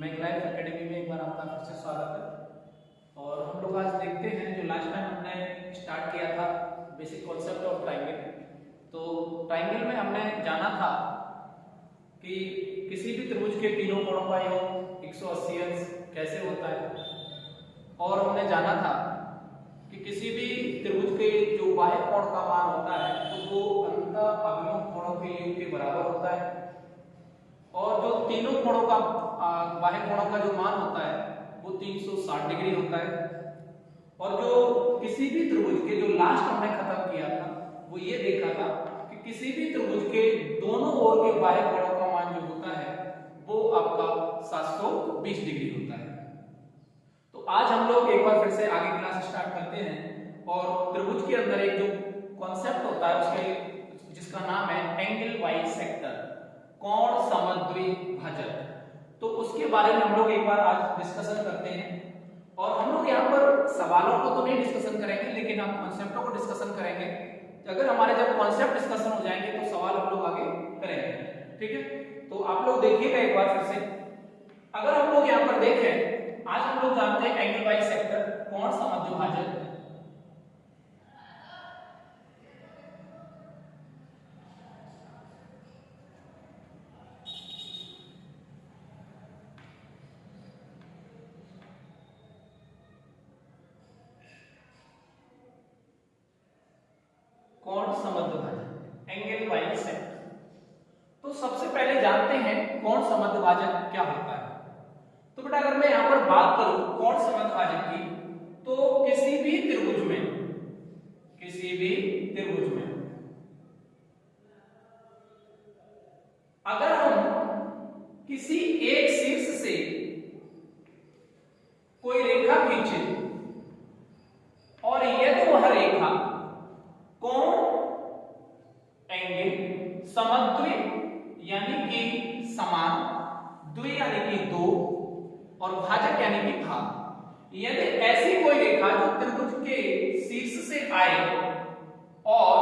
Mac life academy में एक बार आपका फिर से स्वागत है। और हम लोग आज देखते हैं जो लास्ट टाइम हमने स्टार्ट किया था बेसिक कॉन्सेप्ट ऑफ ट्राइंगल। तो ट्राइंगल में हमने जाना था कि किसी भी त्रिभुज के तीनों कोणों का योग 180 अंश कैसे होता है, और हमने जाना था कि किसी भी त्रिभुज के जो बाह्य कोण का मान होता है तो वो अंतः अभिमुख कोणों के योग के बराबर होता है, और जो तीनों कोणों का बाह्य कोणों का जो मान होता है वो 360 डिग्री होता है। और जो किसी भी त्रिभुज के जो लास्ट हमने खत्म किया था वो ये देखा था कि किसी भी त्रिभुज के दोनों ओर के बाह्य कोणों का मान जो होता है वो आपका 720 डिग्री होता है। तो आज हम लोग एक बार फिर से आगे क्लास स्टार्ट करते हैं, और त्रिभुज के अंदर एक जो कॉन्सेप्ट होता है उसके जिसका नाम है एंगल बाइसेक्टर, कोण समद्विभाजक, तो उसके बारे में हम लोग एक बार आज डिस्कशन करते हैं। और हम लोग यहाँ पर सवालों को तो नहीं डिस्कशन करेंगे, लेकिन हम कॉन्सेप्टों को डिस्कशन करेंगे। अगर हमारे जब कॉन्सेप्ट डिस्कशन हो जाएंगे तो सवाल हम लोग आगे करेंगे, ठीक है। तो आप लोग देखिएगा एक बार फिर से। अगर हम लोग यहाँ पर देखें, आज हम लोग जानते हैं एंगल बाइसेक्टर, कोण समद्विभाजक। कोण समद्विभाजक, एंगल बाइसेक्टर। तो सबसे पहले जानते हैं कोण समद्विभाजक क्या होता है। तो बेटा अगर मैं यहां पर बात करूं कोण समद्विभाजक की, तो किसी भी त्रिभुज में अगर हम किसी एक शीर्ष से कोई रेखा खींचे और यदि वह रेखा कोण एंगल समद्वि यानी कि समान, द्वि यानी कि दो, और भाजक यानी कि भाग, यदि ऐसी कोई रेखा जो त्रिभुज के शीर्ष से आए और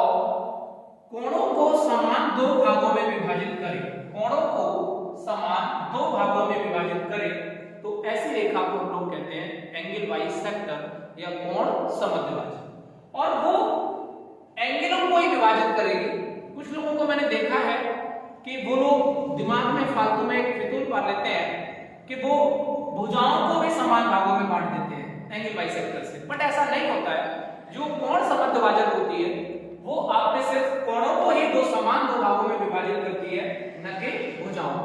कोणों को समान दो भागों में विभाजित करे, कोणों को समान दो भागों में विभाजित करे, तो ऐसी रेखा को हम लोग कहते हैं एंगल बाइसेक्टर या कोण समद्विभाजक। और वो एंगलों को ही विभाजित करेगी। कुछ लोगों को मैंने देखा है कि वो लोग दिमाग में फालतू में एक फितूर पाल लेते हैं कि वो भुजाओं को भी समान भागों में बांट देते हैं एंगल बाइसेक्टर से, बट ऐसा नहीं होता है। जो कोण समद्विभाजक होती है वो आप में सिर्फ कोणों को ही दो समान दो भागों में विभाजित करती है, न कि भुजाओं।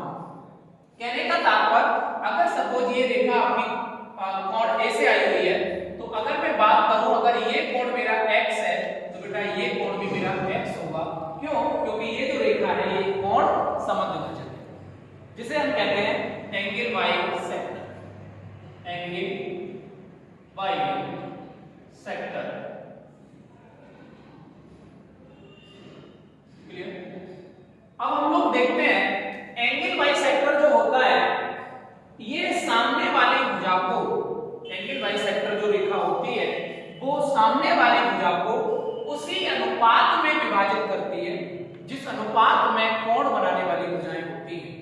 कहने का तात्पर्य, अगर सपोज ये रेखा आपकी कोण ए से आई हुई है, तो अगर मैं बात करूं अगर ये कोण मेरा x है तो बेटा ये कोण भी मेरा x होगा। क्यों? क्योंकि ये जो रेखा है ये कोण समद्विभाजक है, जिसे हम कहते हैं angle bisector, angle bisector. Clear? अब हम लोग देखते हैं एंगल बाइसेक्टर जो होता है ये सामने वाली भुजा को, एंगल बाइसेक्टर जो रेखा होती है वो सामने वाली भुजा को उसी अनुपात में विभाजित करती है जिस अनुपात में कोण बनाने वाली भुजाएं होती हैं।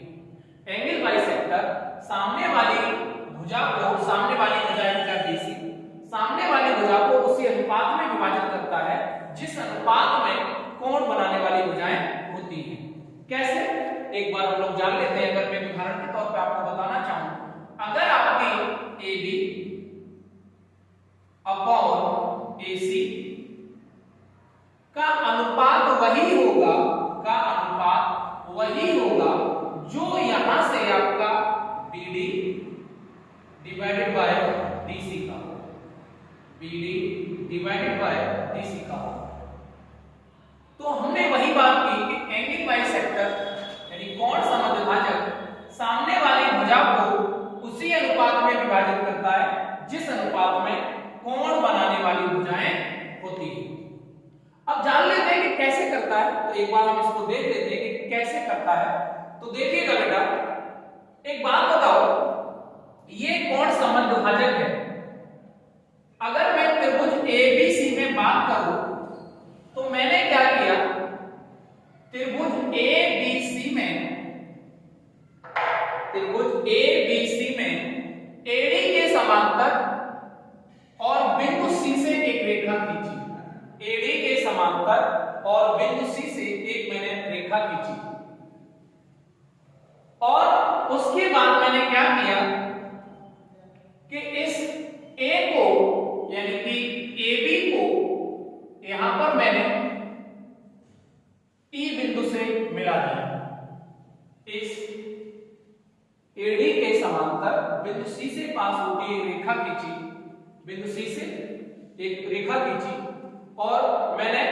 एंगल बाइसेक्टर सामने वाली भुजा को, सामने वाली भुजा इनका BC, सामने वाली भुजा को उसी अनुपात में विभाजित करता है जिस अनुपात में कोण बनाने वाली भुजाएं होती हैं। कैसे? एक बार हम लोग जान लेते हैं। अगर मैं उदाहरण के तौर पे आपको बताना चाहूं, अगर आपकी AB अपॉन AC का अनुपात वही होगा जो यहां से आपका BD डिवाइडेड बाय DC का हो, BD डिवाइडेड बाय DC का हो। तो हमने वही बात की कि एंगल बाइसेक्टर यानी कोण समद्विभाजक सामने वाली भुजा को उसी अनुपात में विभाजित करता है जिस अनुपात में कोण बनाने वाली भुजाएं होती हैं। अब जान लेते हैं कि कैसे करता है। तो एक बार हम इसको देख लेते हैं कि कैसे करता है। तो देखिएगा बेटा, एक बात बताओ, ये कोण समद्विभाजक है। अगर मैं त्रिभुज ABC में बात करूं तो मैंने क्या किया, त्रिभुज ABC में त्रिभुज ए बी सी में एडी के समांतर और बिंदु सी से एक रेखा खींची। एडी के समांतर और बिंदु सी से एक मैंने रेखा खींची और उसके बाद मैंने क्या किया कि इस ए को यानी कि AB को यहां पर मैंने E बिंदु से मिला दिया। इस AD के समांतर बिंदु C से पास होती एक रेखा खींची, बिंदु C से एक रेखा खींची और मैंने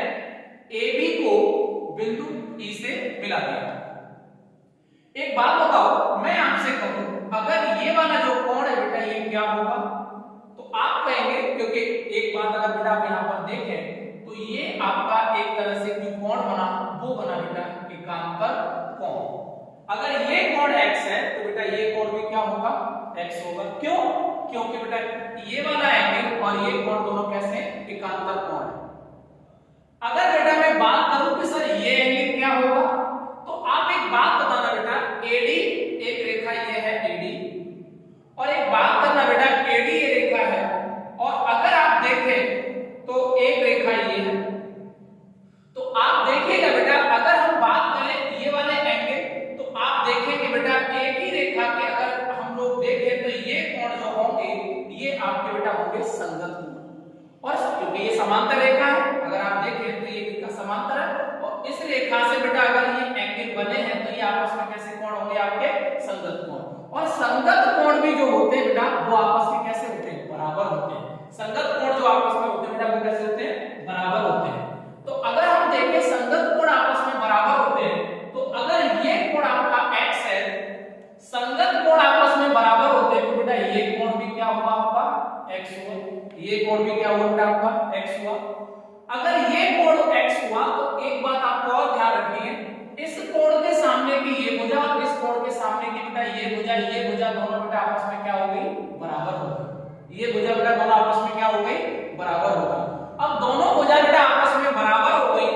AB को बिंदु E से मिला दिया। एक बात बताओ, मैं आपसे कहूं अगर ये वाला जो कोण है बेटा ये क्या होगा, तो आप कहेंगे, क्योंकि एक बात अगर बेटा आप यहां पर देखें तो ये आपका एक तरह से जो कोण बना वो बना बेटा एकांतर कोण। अगर ये कोण x है तो बेटा ये कोण भी क्या होगा, x होगा। क्यों? क्योंकि बेटा ये वाला एंगल और ये कोण दोनों कैसे एकांतर कोण है। अगर बेटा मैं बात करूं कि सर ये एंगल क्या होगा, तो आप एक बात बताना बेटा, AD एक रेखा ये है AD और एक बात करना बेटा AD ये रेखा है और अगर आप देखें तो एक रेखा ये है। तो आप देखिएगा बेटा अगर हम बात करें ये वाले एंगल तो आप देखेंगे बेटा एक ही रेखा के अगर हम लोग देखें तो ये कोण जो होंगे ये आपके बेटा होंगे संगत कोण। और क्योंकि ये समांतर रेखा है, अगर आप देखें तो ये कितना समांतर है और इस रेखा से बेटा अगर ये एंगल बने हैं तो ये आपस में कैसे कोण होंगे, आपके संगत कोण। और संगत कोण भी जो होते हैं बेटा वो आपस में कैसे होते हैं, बराबर होते हैं। संगत कोण जो आपस में होते हैं बेटा वो कैसे होते हैं, बराबर होते हैं। तो अगर हम देखें संगत कोण आपस में बराबर होते हैं तो अगर ये कोण आपका x है, संगत कोण आपस में बराबर होते हैं तो बेटा ये कोण भी क्या होगा आपका x हुआ, ये कोण भी क्या हुआ बेटा आपका x हुआ। अगर ये कोण x हुआ तो एक बात आपको और ध्यान रखनी है, इस कोण के सामने की ये भुजा और इस कोण के सामने की बेटा ये भुजा दोनों बेटा आपस में क्या हो गई, बराबर हो गई। ये भुजा बेटा दोनों आपस में क्या हो गई, बराबर हो गई। अब दोनों भुजा बेटा आपस में बराबर हो गई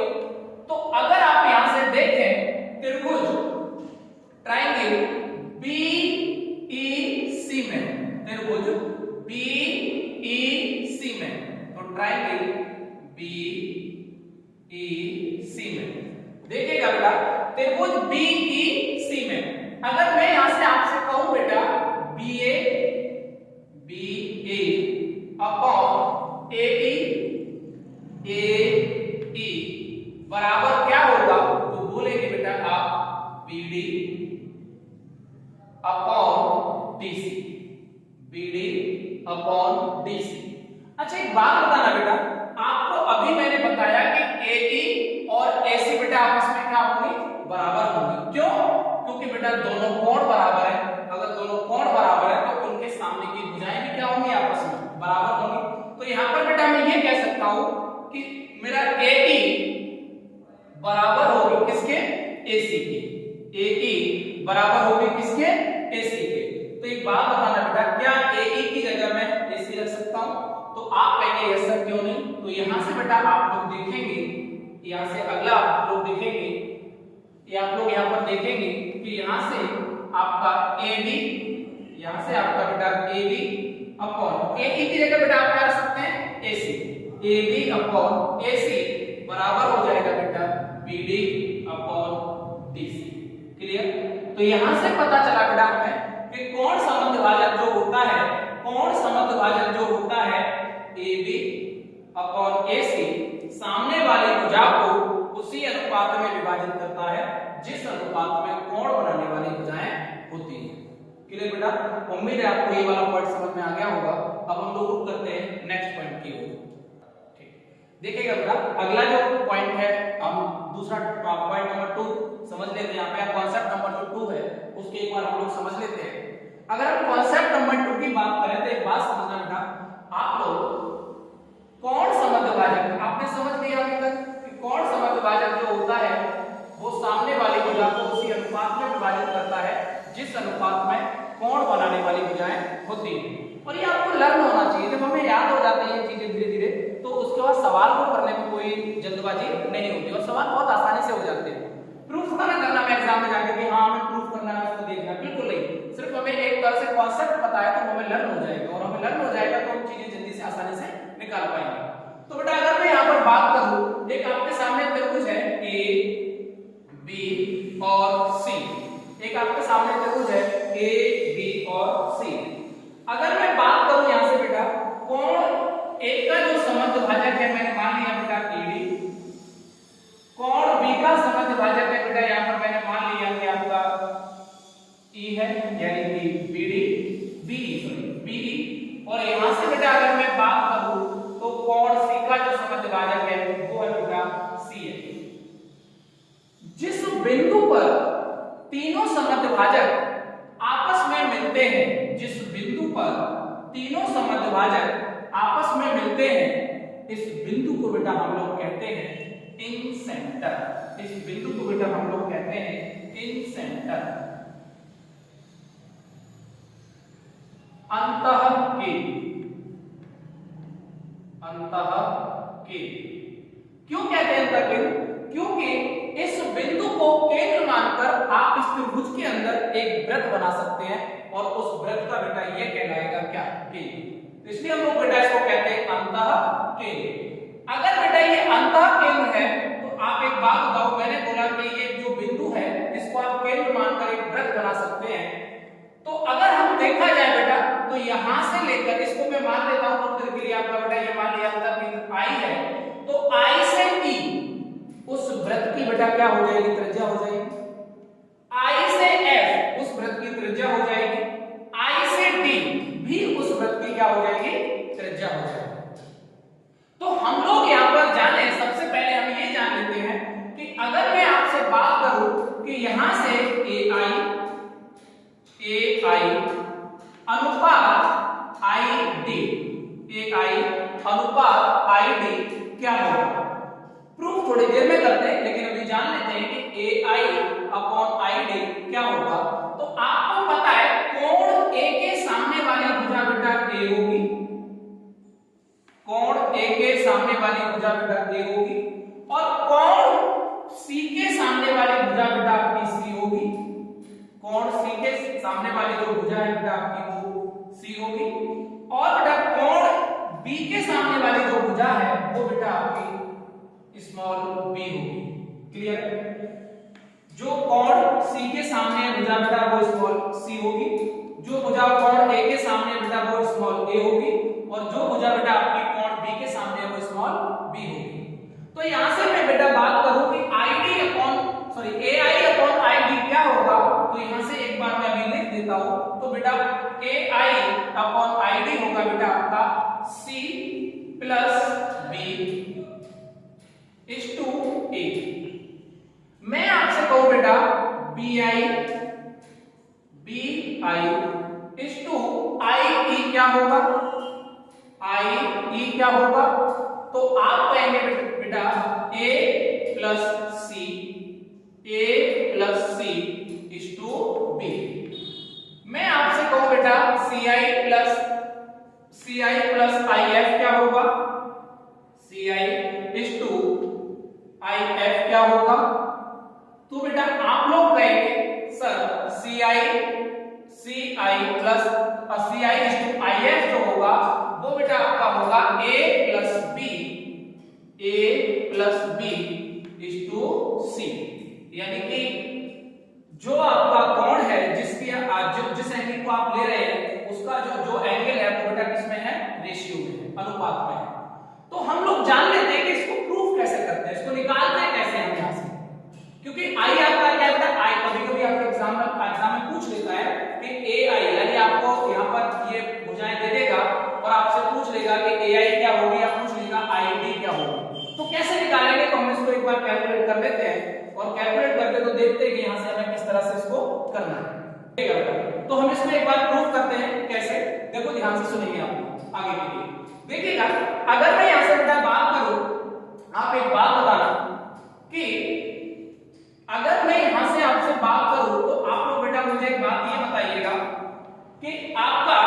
तो अगर आप यहां से देखें त्रिभुज ट्रायंगल BEC में, त्रिभुज BEC में, तो ट्रायंगल BEC में देखिएगा बेटा त्रिभुज BEC में अगर मैं यहां से आपसे कहूं बेटा BA अपॉन AE बराबर क्या होगा, तो बोलेंगे बेटा आप BD अपॉन DC। अच्छा एक बात बताना बेटा, आपको अभी मैंने बताया कि AE और AC बेटा आपस में क्या होंगे, बराबर होंगे। क्यों? क्योंकि बेटा दोनों कोण बराबर है। अगर दोनों कोण बराबर है तो उनके सामने की भुजाएं भी क्या होंगी, आपस में बराबर होंगी। तो यहां पर बेटा मैं ये कह सकता हूं कि मेरा AE बराबर होगी किसके, AC के। AE बराबर होगी किसके, AC के। तो एक बात बताना बेटा, क्या AE की जगह मैं AC रख सकता हूं, तो आप कहेंगे यस सर क्यों नहीं। तो यहां से बेटा आप लोग देखेंगे, यहां से अगला आप लोग देखेंगे, ये आप लोग यहां पर देखेंगे कि यहां से आपका AB, यहां से आपका बेटा AB अपॉन AE की जगह बेटा आप क्या रख सकते हैं, AC। AB अपॉन AC बराबर हो जाएगा बेटा BD अपॉन DC। क्लियर? तो यहां से पता चला बेटा हमें कि कोण समद्विभाजक जो होता है, कोण समद्विभाजक जो होता है AB अपॉन AC सामने वाली भुजा को उसी अनुपात में विभाजित करता है जिस अनुपात में कोण बनाने वाली भुजाएं होती हैं। क्लियर बेटा? उम्मीद है आपको ये वाला पॉइंट समझ में आ गया होगा। अब हम लोग करते हैं नेक्स्ट पॉइंट की ओर। ठीक, देखिएगा बेटा अगला जो पॉइंट है, हम दूसरा पॉइंट नंबर 2 समझ लेते हैं। यहाँ पे कॉन्सेप्ट नंबर जो 2 है उसके एक बार हम लोग समझ लेते हैं। अगर हम कॉन्सेप्ट नंबर 2 की बात करें तो एक बात समझना बेटा, आप लोग कोण समद्विभाजक आपने समझ लिया अभी तक कि कोण समद्विभाजक जो होता है वो सामने वाली भुजा को उसी अनुपात में विभाजित करता है जिस अनुपात में कोण बनाने वाली भुजाएं होती हैं। और ये आपको लर्न होना चाहिए, जब हमें याद हो जाती है ये चीजें धीरे धीरे तो उसके बाद सवाल को करने में कोई जल्दबाजी नहीं होती और सवाल बहुत आसानी से हो जाते हैं। प्रूफ थोड़ा ना करना मैं एग्जाम में जाके कि हाँ हमें प्रूफ करना है उसको देखना, बिल्कुल नहीं। सिर्फ हमें एक तरह से कॉन्सेप्ट पता है तो हमें लर्न हो जाएगा, और हमें लर्न हो जाएगा तो हम चीजें जल्दी से आसानी से निकाल पाएंगे। तो बेटा अगर मैं यहाँ पर बात करूं, एक आपके सामने त्रिभुज है ए बी और सी, एक आपके सामने त्रिभुज है ए बी और सी। अगर मैं बात करूं यहाँ से बेटा कोण ए का जो समद्विभाजक है मैंने मान लिया बेटा ईडी, कोण बी का समद्विभाजक है बेटा यहाँ पर मैंने मान लिया कि आपका ई है, यानी कि बीई, और यहां से बेटा अगर मैं बात करूं तो कोण सी का जो समद्विभाजक है वो है बेटा सी है। जिस बिंदु पर तीनों समद्विभाजक आपस में मिलते हैं, जिस बिंदु पर तीनों समद्विभाजक आपस में मिलते हैं, इस बिंदु को बेटा हम लोग कहते हैं इन सेंटर। इस बिंदु को बेटा हम लोग कहते हैं इन सेंटर, अंतः के। क्यों कहते हैं अंतः के? क्योंकि इस बिंदु को केंद्र मानकर आप इस त्रिभुज के अंदर एक वृत्त बना सकते हैं, और उस वृत्त का बेटा ये कहलाएगा क्या? केंद्र। इसलिए हम लोग बेटा इसको कहते हैं अंतः केंद्र। अगर बेटा ये अंतः केंद्र है तो आप एक बात बताओ, मैंने बोला कि ये जो बिंदु है इसको आप केंद्र मानकर एक वृत्त बना सकते हैं, तो अगर हम देखा जाए बेटा तो यहां से लेकर इसको मैं मान लेता हूं थोड़ी देर के लिए आपका बेटा, ये मान लिया अंतः केंद्र आई है, तो आई से ई उस वृत्त की बेटा क्या हो जाएगी? त्रिज्या हो जाएगी। आई से एफ उस वृत्त की त्रिज्या हो जाएगी। आई से डी भी उस वृत्त की क्या हो जाएगी? त्रिज्या हो जाएगी। तो हम लोग यहां पर जाने सबसे पहले हम ये जान लेते हैं कि अगर मैं आपसे बात करूं कि यहां से ए आई अनुपात आई डी, ए आई अनुपात आई डी क्या होगा? प्रूफ थोड़ी देर में करते हैं, लेकिन अभी जान लेते हैं कि ए आई अपॉन आई डी क्या होगा। तो आपको पता है कोण ए के सामने वाली भुजा बेटा ए होगी, कोण ए के सामने वाली भुजा बेटा ए होगी, और कोण सी के सामने वाली भुजा बेटा आपकी सी होगी। कोण सी के सामने वाली जो भुजा है बेटा आपकी वो सी होगी, और बेटा कोण बी के सामने वाली जो भुजा है वो बेटा आपकी स्मॉल बी होगी। क्लियर है? जो कोण सी के सामने भुजा बेटा वो स्मॉल सी होगी, जो भुजा कोण ए के सामने बेटा वो स्मॉल ए होगी, और जो भुजा बेटा आपकी कोण बी के सामने वो स्मॉल बी होगी। तो यहां से मैं बेटा बात करूं कि ID upon A I upon I D क्या होगा, तो यहां से एक बार मैं अभी लिख देता हूं। तो बेटा ए आई अपॉन आई डी होगा बेटा आपका C plus B is to A. मैं आपसे कहूं बेटा B I is to I E क्या होगा? आई ई क्या होगा? तो आप कहेंगे बेटा A plus C is to B. मैं आपसे कहूं बेटा सी आई प्लस आई एफ क्या होगा? C I is to I F क्या होगा? तो बेटा आप लोग कहेंगे sir C I plus C I is to I F जो होगा वो बेटा आपका होगा A plus B is to C. यानी कि जो आपका कोण है जिस एंगल को आप ले रहे हैं उसका जो एंगल है वो बेटा किसमें है? रेशियो में है, अनुपात में है। तो हम लोग जान लेते हैं कि इसको प्रूफ कैसे करते हैं, इसको निकालते हैं कैसे हम यहां से, क्योंकि आई आपका क्या होता है? आई कभी-कभी आपके एग्जाम में पूछ लेता है कि ए आई, यानी आपको यहां पर ये भुजाएं दे देगा और आपसे पूछ लेगा कि ए आई क्या होगी, या पूछ लेगा आई डी क्या होगी। तो कैसे निकालेंगे? तो हम इसको एक बार कैलकुलेट कर लेते हैं, और कैलकुलेट करते तो देखते हैं कि यहां से हमें किस तरह से इसको करना है। ठीक है, तो हम इसको एक बार प्रूफ करते हैं कैसे। देखो ध्यान से सुनिए आप आगे के लिए देखिएगा। अगर मैं यहां से बेटा बात करूं, आप एक बात बताना कि अगर मैं यहां से आपसे बात करूं तो आप लोग बेटा मुझे एक बात ये बताइएगा कि आपका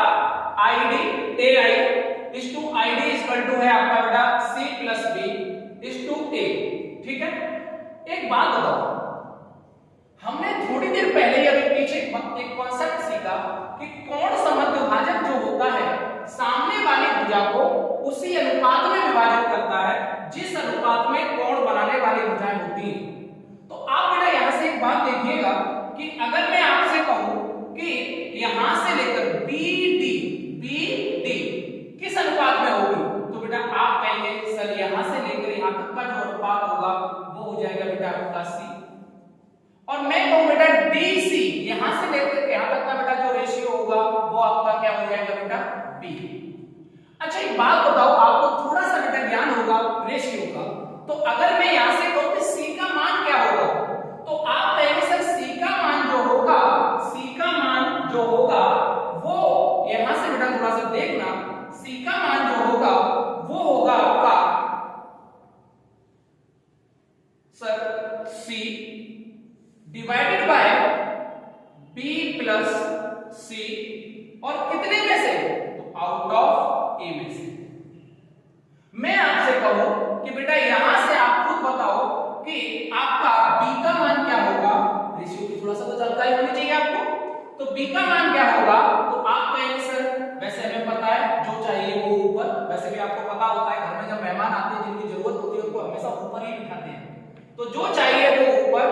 ID A I is to ID equal to है आपका बेटा C plus B is to A. ठीक है, एक बात बताओ, हमने थोड़ी देर पहले अभी पीछे एक कॉन्सेप्ट सीखा कि कोण समद्विभाजक जो होता है सामने वाली भुजा को उसी अनुपात में विभाजित करता है जिस अनुपात में कोण बनाने वाली भुजाएं होती हैं। तो आप बेटा यहां से एक बात देखिएगा कि अगर मैं आपसे कहूं कि यहां से लेकर BD किस अनुपात में होगी, तो बेटा आप कहेंगे सर यहां से लेकर यहां तक का जो अनुपात होगा वो हो जाएगा बेटा आपका C। और मैं कहूं बेटा DC यहां से लेकर यहां तक का बेटा जो रेशियो होगा वो आपका क्या हो जाएगा बेटा B। अच्छा एक बात बताओ, आपको थोड़ा सा बेटा ज्ञान होगा रेशियो का, तो अगर मैं यहां से कहूं कि C का मान क्या होगा, तो आप कहेंगे सर C का मान जो होगा वो यहां से बेटा थोड़ा सा देखना, C का मान जो होगा वो होगा आपका sir C divided by B plus C, और कितने में से, तो आउट ऑफ A में से। मैं आपसे कहूं कि बेटा यहां से आप खुद बताओ कि आपका B का मान क्या होगा, रेशियो की थोड़ा सा तो जानकारी होनी चाहिए आपको, तो B का मान क्या होगा, तो आप कहेंगे सर वैसे हमें पता है जो चाहिए वो ऊपर, वैसे भी आपको पता होता है घर में जब मेहमान आते हैं जिनकी जरूरत होती है उनको हमेशा ऊपर ही बिठाते हैं, तो जो चाहिए वो ऊपर,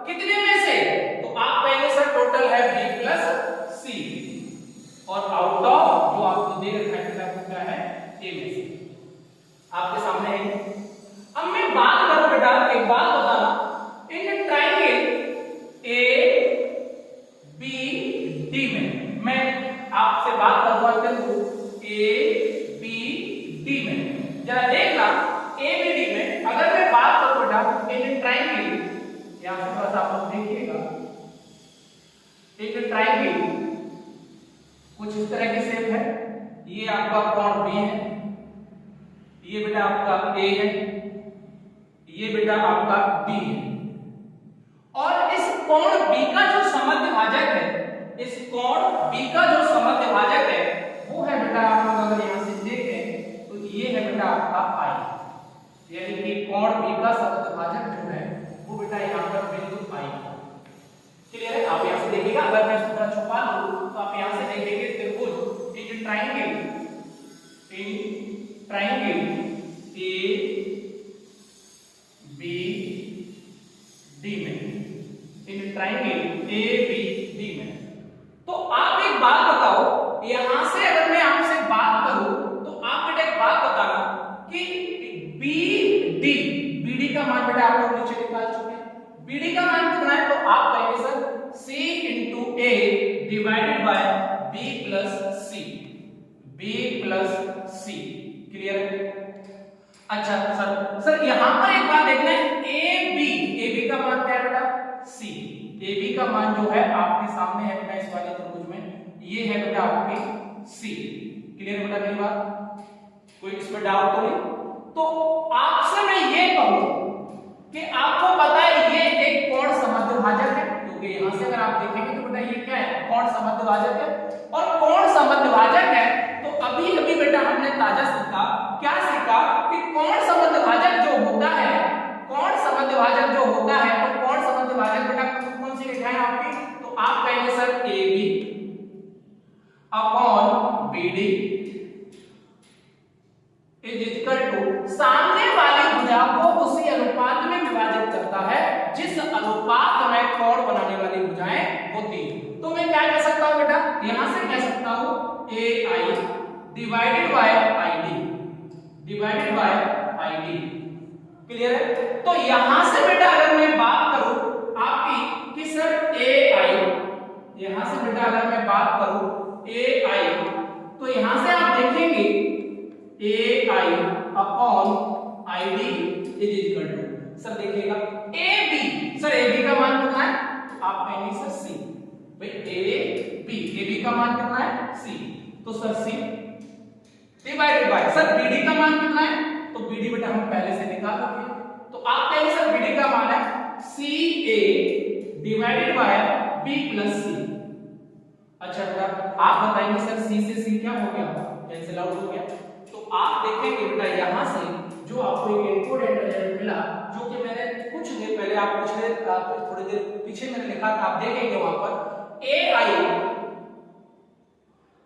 कितने में से, तो आप कहेंगे सर टोटल है B प्लस C, और आउट ऑफ जो आपको दे रखा है वो क्या है A में से, आपके सामने है। अब मैं बात करूं बेटा, एक बात बताना, इन ट्रायंगल ABD में मैं आपसे बात करूंगा ABD में, जरा देखना ABD में अगर मैं बात करूं बेटा इन ट्रायंगल, यहां से थोड़ा सा आप लोग देखिएगा, एक ट्रायंगल कुछ इस तरह की शेप है, ये आपका कोण B है, ये बेटा आपका A है, ये बेटा आपका B है, और इस कोण B का जो समद्विभाजक है, इस कोण B का जो समद्विभाजक है वो है बेटा आप लोग अगर यहां से देखें तो ये है बेटा आपका I, यानी कि कोण B का समद्विभाजक जो है वो बेटा यहां पर बिंदु I। क्लियर है? आप यहां से देखिएगा, अगर मैं इसको थोड़ा छुपा लूं तो आप यहां से देखेंगे त्रिभुज इन ट्रायंगल ABD में, इन ट्रायंगल ABD में, तो आप एक बात बताओ, यहां से अगर मैं आपसे बात करूं तो आप बेटा एक बात बताना कि BD का मान बेटा आप लोग नीचे निकाल चुके हैं, BD का मान कितना है, तो आप कहेंगे sir C into A divided by B plus C। Clear है? अच्छा सर यहां पर एक बात देखना है, AB का मान क्या है बेटा C, AB का मान जो है आपके सामने है बेटा इस वाले त्रिभुज में, ये है बेटा आपकी C। क्लियर बेटा मेरी बात, कोई इसमें डाउट तो नहीं? तो आपसे मैं ये कहूं कि आपको पता है ये एक कोण समद्विभाजक है, क्योंकि यहां से अगर आप देखेंगे तो बेटा ये क्या है, कोण समद्विभाजक है, और कोण समद्विभाजक है तो अभी अभी बेटा हमने ताजा सीखा, क्या सीखा कि कोण समद्विभाजक जो होता है, कोण समद्विभाजक जो होता है, तो कोण समद्विभाजक बेटा कौन सी रेखा है आपकी, तो आप कहेंगे sir AB upon BD is equal to सामने वाली भुजा को उसी अनुपात में विभाजित करता है जिस अनुपात में कोण बनाने वाली भुजाएं होती हैं। तो मैं क्या कह सकता हूं बेटा, यहां से कह सकता हूं AI divided by ID। Clear है? तो यहां से बेटा अगर मैं बात करूं आपकी कि सर AI, यहां से बेटा अगर मैं बात करूं AI, तो यहां से आप देखेंगे AI upon ID is equal to, sir देखिएगा AB, सर AB का मान कितना है, आप कहेंगे सर C, भाई AB का मान कितना है C, तो sir C divided by, sir BD का मान कितना है, तो BD बेटा हम पहले से निकाल रखे हैं, तो आप कहेंगे सर BD का मान है CA divided by B plus C। अच्छा बेटा आप बताएंगे सर C से C क्या हो गया, कैंसिल आउट हो गया, तो आप देखेंगे बेटा यहां से जो आपको एक इम्पोर्टेंट रिजल्ट मिला, जो कि मैंने कुछ देर पहले थोड़ी देर पीछे मैंने लिखा था, आप देखेंगे वहां पर AI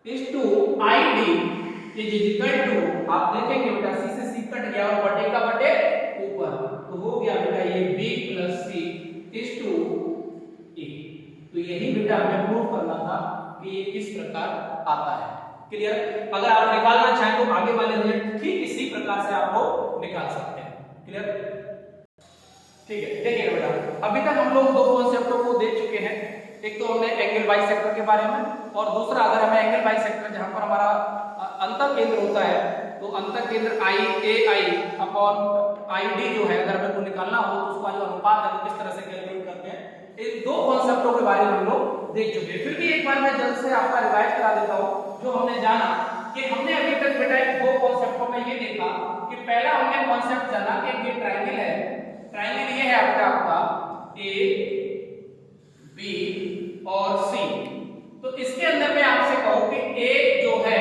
is to ID is equal to, आप देखेंगे बेटा C से C कट गया और बटे का बटे ऊपर, तो हो गया बेटा ये B plus C is to A। तो यही बेटा हमें प्रूव करना था कि ये किस प्रकार आता है। क्लियर? अगर आप निकालना चाहें तो आगे वाले रिजल्ट ठीक इसी प्रकार से आपको निकाल सकते हैं। क्लियर? ठीक है, देखिए बेटा अभी तक हम लोग दो कॉन्सेप्टों को देख चुके हैं। एक तो हमने एंगल बाइसेक्टर के बारे में, और दूसरा अगर हमें एंगल बाइसेक्टर जहां पर हमारा अंतर केंद्र होता है, तो अंतर केंद्र AI अपॉन ID जो है अगर हमें को निकालना हो तो उसका जो अनुपात है वो किस तरह से कैलकुलेट करते हैं, इन दो कॉन्सेप्टों के बारे में हम लोग देख चुके हैं। फिर भी एक बार मैं जल्द से आपका रिवाइज करा देता हूं। जो हमने जाना कि हमने अभी तक बेटा दो कॉन्सेप्टों में ये देखा कि पहला हमने कॉन्सेप्ट जाना कि ये ट्रायंगल है, ट्रायंगल ये है आपका A B और C। तो इसके अंदर मैं आपसे कहूं कि A जो है,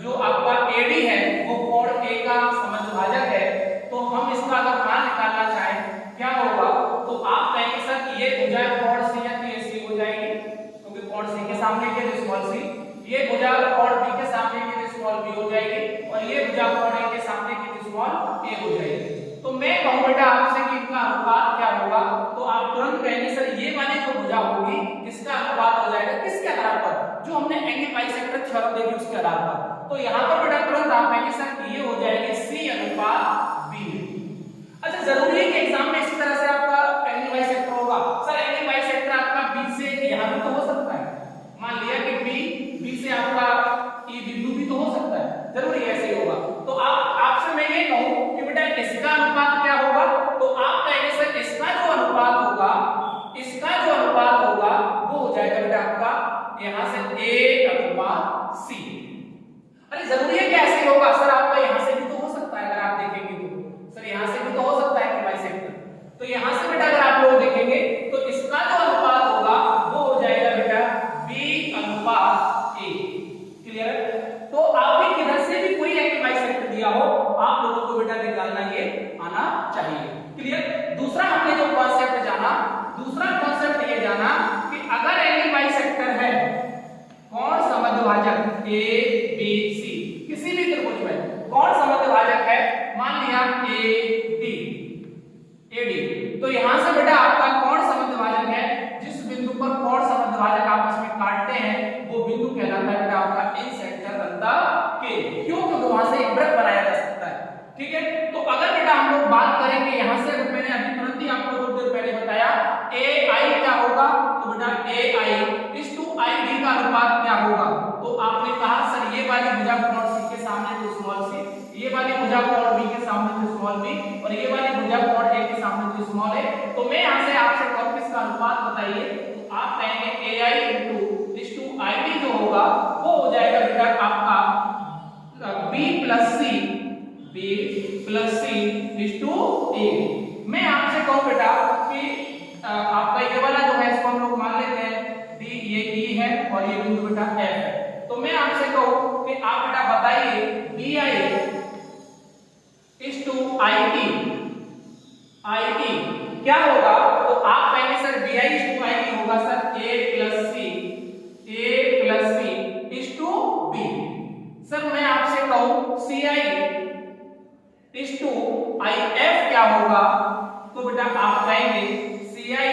जो आपका AD है वो कोण A का समद्विभाजक है, तो हम इसका अगर मान निकालना चाहें क्या होगा, तो आप कहेंगे सर ये भुजा कोण C या तो ये C हो जाएगी, क्योंकि कोण C के सामने के स्मॉल c, ये भुजा कोण B के सामने के स्मॉल b हो जाएगी, और ये भुजा कोण A के सामने के स्मॉल a हो जाएगी। तो मैं कहूं बेटा आपसे कि इनका अनुपात क्या होगा, तो आप तुरंत कहेंगे सर ये वाली जो भुजा होगी इसका अनुपात हो जाएगा किसके आधार पर, जो हमने एंगल बाइसेक्टर थ्योरम देखी उसके आधार पर। तो यहां पर बेटा तुरंत आप कहेंगे सर ये हो जाएगी C अनुपात B। अच्छा, जरूरी है कि एग्जाम में इस तरह से आपका एंगल बाइसेक्टर होगा। सर एंगल बाइसेक्टर आपका B से यहां भी तो हो सकता है, मान लिया कि B से आपका E बिंदु भी तो हो सकता है, जरूरी ऐसे ही होगा। तो आपसे मैं ये कहूं कि बेटा इसका अनुपात क्या होगा, तो आप कहेंगे सर इसका जो अनुपात होगा, इसका जो अनुपात होगा वो हो जाएगा बेटा आपका यहां से A अनुपात C। अरे जरूरी है कि ऐसे ही होगा सर, आपका यहां से भी तो हो सकता है, अगर आप देखेंगे तो सर यहां से भी तो हो सकता है कि बाइसेक्टर, तो यहां से बेटा अगर आप लोग देखेंगे तो इसका जो अनुपात होगा वो हो जाएगा बेटा B अनुपात A। क्लियर? तो आप भी किधर से भी कोई एंगल बाइसेक्टर दिया हो, आप लोगों को बेटा निकालना ये आना चाहिए। क्लियर? दूसरा हमने जो कॉन्सेप्ट जाना, दूसरा कॉन्सेप्ट ये जाना कि अगर एंगल बाइसेक्टर है कोण समद्विभाजक A B C, किसी भी त्रिभुज में कोण समद्विभाजक है, मान लिया AD, तो यहां से बेटा आपका कोण समद्विभाजक है, जिस बिंदु पर कोण समद्विभाजक आपस में काटते हैं वो बिंदु कहलाता है बेटा आपका इंसेक्टर अंतः के, क्यों, क्योंकि वहां से एक वृत्त बनाया जा सकता है। ठीक है, तो अगर बेटा हम लोग बात करेंगे यहां से, मैंने अभी तुरंत ही आपको थोड़ी देर पहले बताया AI क्या होगा, तो बेटा AI इस टू ID का अनुपात क्या होगा, तो आपने कहा सर ये वाली भुजा कोण C के सामने तो स्मॉल c, ये वाली भुजा कोण B के सामने तो स्मॉल b, और ये वाली भुजा कोण A के सामने तो स्मॉल a। तो मैं यहां से आपसे कहूं किसका अनुपात बताइए, तो आप कहेंगे AI इस टू ID जो होगा वो हो जाएगा बेटा आपका B प्लस C इस टू A। मैं आपसे कहूं बेटा कि आपका ये वाला जो है इसको हम लोग मान लेते हैं D, ये E है और ये बिंदु बेटा F है। तो मैं आपसे कहूं कि आप बेटा बताइए BI इस टू IT क्या होगा, तो आप कहेंगे सर BI इस टू IT होगा सर A प्लस C इस टू B। सर मैं आपसे कहूं CI इस टू IF क्या होगा, तो बेटा आप कहेंगे CI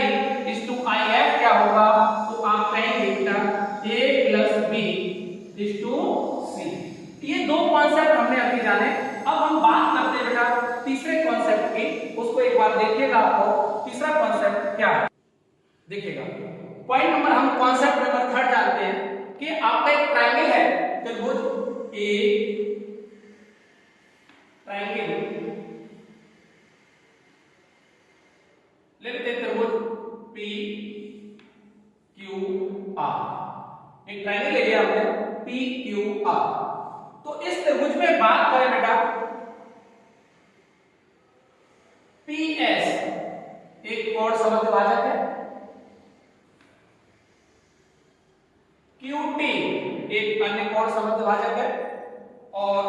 इस टू IF क्या होगा, तो आप कहेंगे बेटा A प्लस B इस टू C। ये दो कॉन्सेप्ट हमने अभी जाने। अब हम बात करते हैं बेटा तीसरे कॉन्सेप्ट की, उसको एक बार देखिएगा। आपको तीसरा कॉन्सेप्ट क्या है देखिएगा। पॉइंट नंबर, हम कॉन्सेप्ट नंबर 3 जानते हैं कि आपका एक ट्रायंगल है, त्रिभुज A, ट्रायंगल ले लेते हैं त्रिभुज PQR, एक ट्रायंगल ले लिया हमने PQR। तो इस त्रिभुज में बात करें बेटा PS एक कोण समद्विभाजक है, QT एक अन्य कोण समद्विभाजक है, और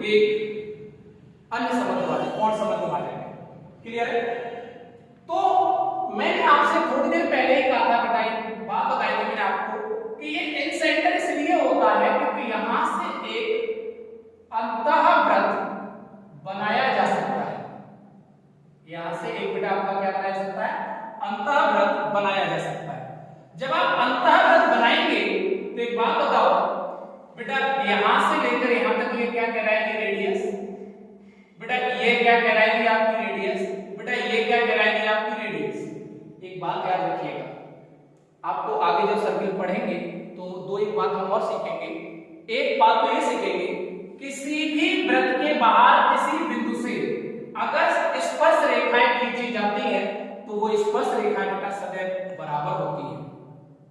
एक अन्य समद्विभाजक, कोण समद्विभाजक है। क्लियर है? तो मैंने आपसे थोड़ी देर पहले ही कहा था बेटा, एक बात बताई थी मैंने आपको कि ये इनसेंटर इसलिए होता है क्योंकि यहां से एक अंतःवृत्त बनाया जा सकता है। यहां से एक बेटा आपका क्या बनाया जा सकता है? अंतःवृत्त बनाया जा सकता है। जब आप अंतःवृत्त बनाएंगे तो एक बात बताओ बेटा, यहां से लेकर यहां तक ये क्या कहलाएगी? रेडियस। बेटा ये क्या कहलाएगी? आपकी रेडियस। बेटा ये क्या कहलाएगी? आपकी रेडियस। एक बात याद रखिएगा, आपको आगे जब सर्किल पढ़ेंगे तो दो एक बात हम और सीखेंगे। एक बात तो ये सीखेंगे, किसी भी वृत्त के बाहर किसी बिंदु से अगर स्पर्श रेखाएं खींची जाती है तो वो स्पर्श रेखाएं बेटा सदैव बराबर होती है।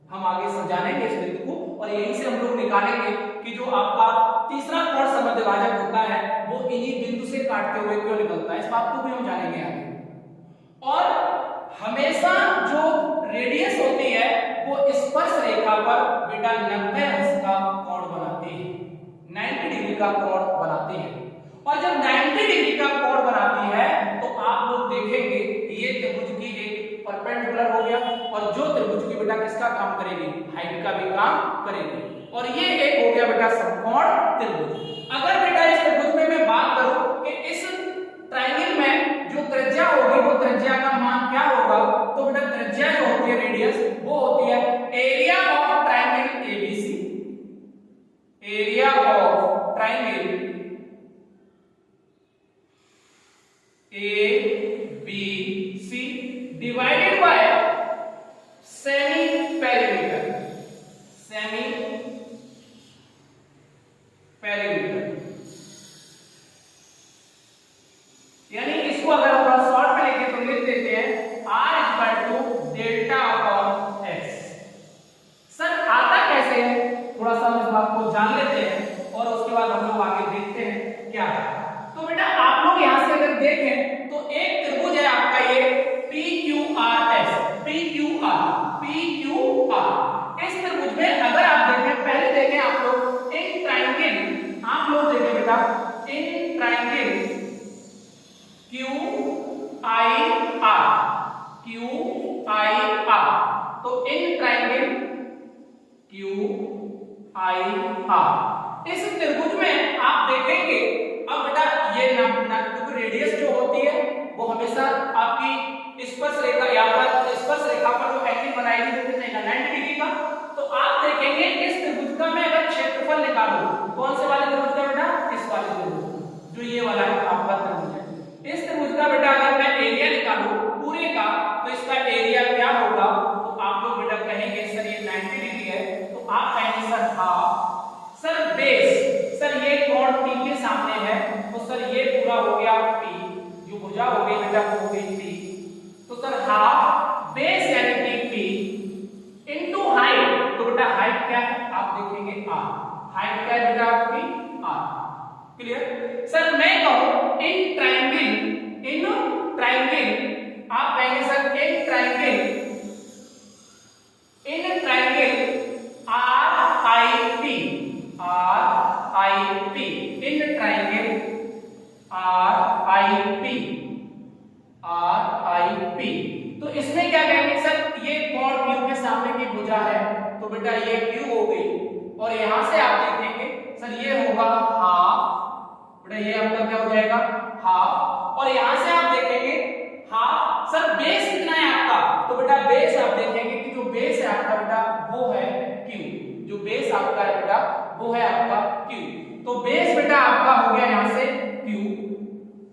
हम आगे समझाएंगे इस बिंदु को और यहीं से हम लोग निकालेंगे कि जो आपका तीसरा कोण समद्विभाजक होता है वो इन्हीं बिंदु से काटते हुए क्यों निकलता है, इस बात को भी हम जानेंगे आगे। और हमेशा जो रेडियस होती है वो स्पर्श रेखा पर बेटा 90 अंश का कोण बनाती है, 90 डिग्री का कोण बनाती है। और जब 90 डिग्री का कोण बनाती है तो आप लोग देखेंगे ये त्रिभुज की एक परपेंडिकुलर हो गया और जो त्रिभुज की बेटा किसका काम करेगी? हाइट का भी काम करेगी। और ये एक हो गया बेटा समकोण त्रिभुज। अगर बेटा इस त्रिभुज में मैं बात करूं कि इस ट्रायंगल में जो त्रिज्या होगी वो त्रिज्या का मान क्या होगा, तो बेटा त्रिज्या जो होती है रेडियस वो होती है area of triangle ABC, area of triangle ABC divided by semi perimeter, semi perimeter. यानी इसको अगर हम थोड़ा शॉर्ट में लिखें तो लिख देते हैं R = delta upon x। Sir आता कैसे है, थोड़ा सा हम इस बात को जान लेते हैं और उसके बाद हम लोग आगे देखते हैं क्या है। तो बेटा आप लोग यहां से अगर देखें तो एक त्रिभुज है आपका ये PQRS, PQR, PQR। इस त्रिभुज में अगर आप देखें, पहले देखें आप लोग इन ट्रायंगल, आप लोग देखें बेटा इन ट्रायंगल QIR, QIR। तो इन ट्रायंगल QIR इस त्रिभुज में आप देखेंगे, अब बेटा ये क्योंकि रेडियस जो होती है वो हमेशा आपकी स्पर्श रेखा या पर स्पर्श रेखा पर जो एंगल बनाएगी वो कितने का? 90 डिग्री का। तो आप देखेंगे इस त्रिभुज का मैं अगर क्षेत्रफल निकालूं, कौन से वाले त्रिभुज का बेटा? इस वाले त्रिभुज, जो ये वाला है आपका त्रिभुज है। इस त्रिभुज का बेटा अगर मैं एरिया निकालूं पूरे का तो इसका एरिया क्या होगा? तो आप लोग बेटा कहेंगे सर ये 90 डिग्री है, तो आप कहेंगे sir half. Sir base, sir ये कोण P के सामने है तो सर ये पूरा हो गया P, जो भुजा हो गई बेटा वो हो गई P। तो सर हाफ बेस यानी कि P इनटू हाइट, तो बेटा हाइट क्या है? आप देखेंगे R, हाइट क्या है बेटा आपकी? R। क्लियर? सर मैं कहूं इन ट्रायंगल, इन ट्रायंगल आप कहेंगे sir in triangle, in triangle RIP, RIP, in triangle RIP, RIP। तो इसमें क्या कहेंगे सर ये कोण Q के सामने की भुजा है तो बेटा ये Q हो गई और यहां से आप देखेंगे सर ये होगा हाफ, बेटा ये आपका क्या हो जाएगा? हाफ। और यहां से आप देखेंगे हाफ। सर बेस कितना है आपका? तो बेटा बेस आप देखेंगे कि जो बेस है आपका बेटा वो है Q, जो बेस आपका है बेटा वो है आपका Q। तो बेस बेटा आपका हो गया यहां से Q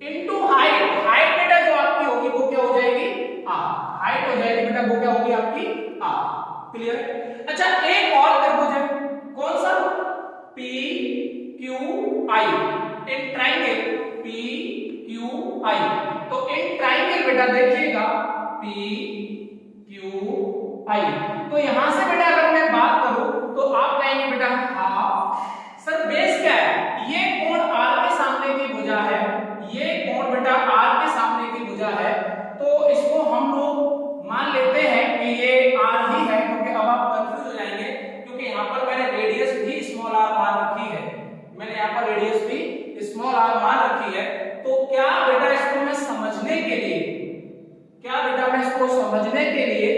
इनटू हाइट, हाइट बेटा जो आपकी होगी वो क्या हो जाएगी? R, हाइट हो जाएगी बेटा वो क्या होगी आपकी? R। क्लियर? अच्छा एक और त्रिभुज है, कौन सा? PQI, in triangle PQI। तो इन ट्रायंगल बेटा देखिएगा PQI। तो यहां से बेटा अगर मैं बात करूं तो आप कहेंगे बेटा हाफ। सर बेस क्या है? ये कोण R के सामने की भुजा है, ये कोण बेटा R के सामने की भुजा है, तो इसको हम लोग मान लेते हैं कि ये R ही है, क्योंकि अब आप कंफ्यूज हो जाएंगे क्योंकि यहाँ पर मैंने रेडियस भी स्मॉल r मान रखी है, मैंने यहाँ पर रेडियस भी स्मॉल के लिए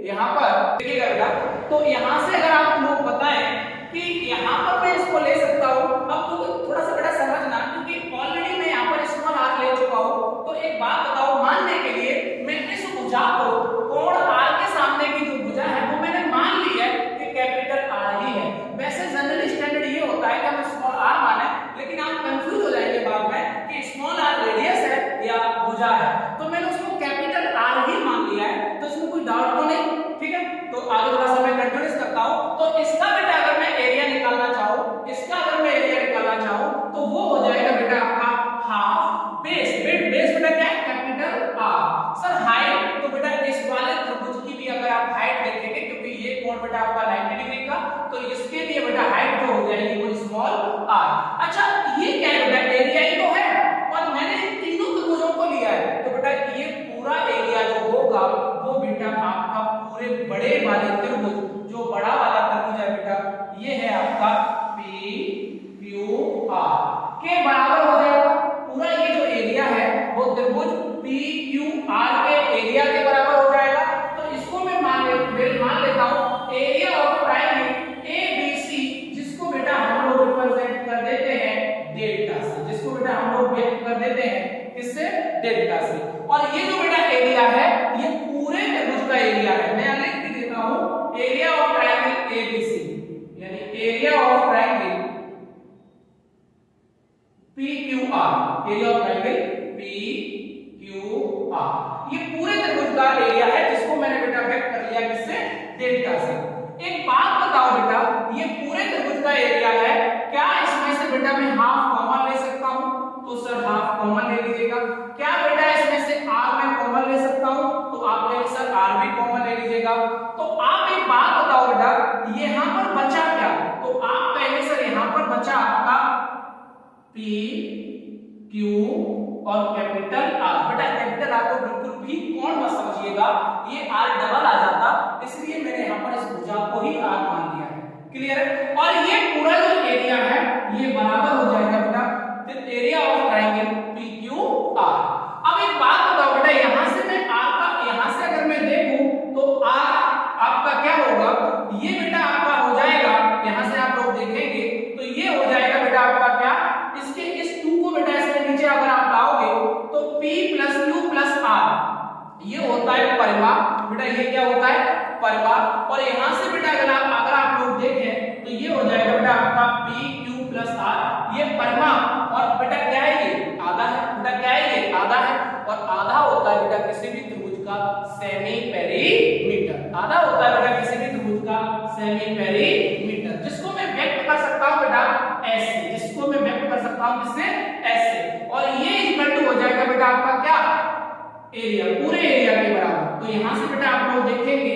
यहाँ पर देखिएगा बेटा, तो यहाँ से अगर आप लोग बताएं कि यहाँ पर मैं इसको ले सकता हूँ, अब तो थोड़ा सा बेटा समझना, क्योंकि ऑलरेडी मैं यहाँ पर स्मॉल r ले चुका हूँ। तो एक बात बताओ, मानने के लिए मैं इस भुजा को, कोण r के सामने की जो भुजा है वो मैंने मान ली है कि कैपिटल R ही है। वैसे जनरल स्टैंडर्ड ये होता है कि हम स्मॉल r माने, लेकिन आप कंफ्यूज हो जाएंगे बाद में कि स्मॉल r रेडियस है या भुजा है, तो मैंने उसको कैपिटल R ही मान लिया है, तो इसमें कोई डाउट तो नहीं, ठीक है। तो आगे थोड़ा सा मैं कंटिन्यूस करता हूं। तो इसका बेटा अगर मैं एरिया निकालना चाहूं, इसका अगर मैं एरिया निकालना चाहूं, तो वो हो जाएगा बेटा आपका हाफ बेस। बेस बेटा क्या है, कैपिटल R। सर हाइट, तो बेटा इस वाले त्रिभुज की भी अगर आप हाइट देखेंगे, क्योंकि ये कोण बेटा आपका 90 डिग्री का, तो इसके लिए बेटा हाइट जो हो जाएगी वो स्मॉल r। अच्छा ये क्या है बेटा, एरिया ही तो है, और मैंने इन तीनों त्रिभुजों को लिया है, तो बेटा ये पूरा एरिया जो होगा वो बेटा आपका पूरे बड़े वाले त्रिभुज, जो बड़ा वाला त्रिभुज है बेटा, ये है आपका PQR के बराबर हो जाएगा। पूरा ये जो एरिया है वो त्रिभुज PQR के एरिया के बराबर हो जाएगा। तो इसको मैं मान लेता हूं एरिया ऑफ ट्रायंगल ABC, जिसको बेटा हम लोग रिप्रेजेंट कर देते हैं डेल्टा से, जिसको बेटा हम लोग व्यक्त कर देते हैं किससे, डेल्टा से। और ये जो बेटा एरिया है ये पूरे त्रिभुज का एरिया है। मैं लिख भी देता हूं एरिया ऑफ ट्रायंगल ABC, यानी area of triangle PQR, area of triangle PQR, ये पूरे त्रिभुज का एरिया है, जिसको मैंने बेटा व्यक्त कर लिया किससे, डेल्टा से। एक बात बताओ बेटा, ये पूरे त्रिभुज का एरिया है, क्या इसमें से बेटा मैं हाफ कॉमन ले सकता हूं? तो सर हाफ कॉमन ले लीजिएगा। क्या बेटा इसमें से r मैं कॉमन ले सकता हूं? तो आप कहेंगे सर r भी कॉमन ले लीजिएगा। तो आप एक बात बताओ बेटा, यहां पर बचा क्या? तो आप कहेंगे सर यहां पर बचा आपका P Q और कैपिटल R। बेटा कैपिटल R को बिल्कुल भी कोण मत समझिएगा, ये R डबल आ जाता, इसलिए मैंने यहां पर इस भुजा को ही R मान लिया है। क्लियर है? और ये पूरा जो एरिया है ये बराबर हो जाएगा बेटा एरिया ऑफ ट्रायंगल PQR। अब एक बात बताओ बेटा, यहां से मैं R का, यहां से अगर मैं देखूं तो R आपका क्या होगा, ये बेटा आपका हो जाएगा, यहां से आप लोग देखेंगे तो ये हो जाएगा बेटा आपका क्या, इसके इस 2 को बेटा इसके नीचे अगर आप लाओगे तो P + Q + R, ये होता है परिमाप बेटा, ये क्या होता है, परिमाप। और यहां से बेटा अगर आप लोग देखें तो ये हो जाएगा बेटा आपका P Q + R, ये परिमाप। और बेटा क्या है, ये आधा है, बेटा क्या है, ये आधा है, और आधा होता है बेटा किसी भी त्रिभुज का सेमी पेरीमीटर। आधा होता है बेटा किसी भी त्रिभुज का सेमी पेरीमीटर, जिसको मैं व्यक्त कर सकता हूं बेटा S से, जिसको मैं व्यक्त कर सकता हूं किससे, S से। और ये इक्वल टू हो जाएगा बेटा आपका क्या, एरिया, पूरे एरिया के बराबर। तो यहां से बेटा आप लोग देखेंगे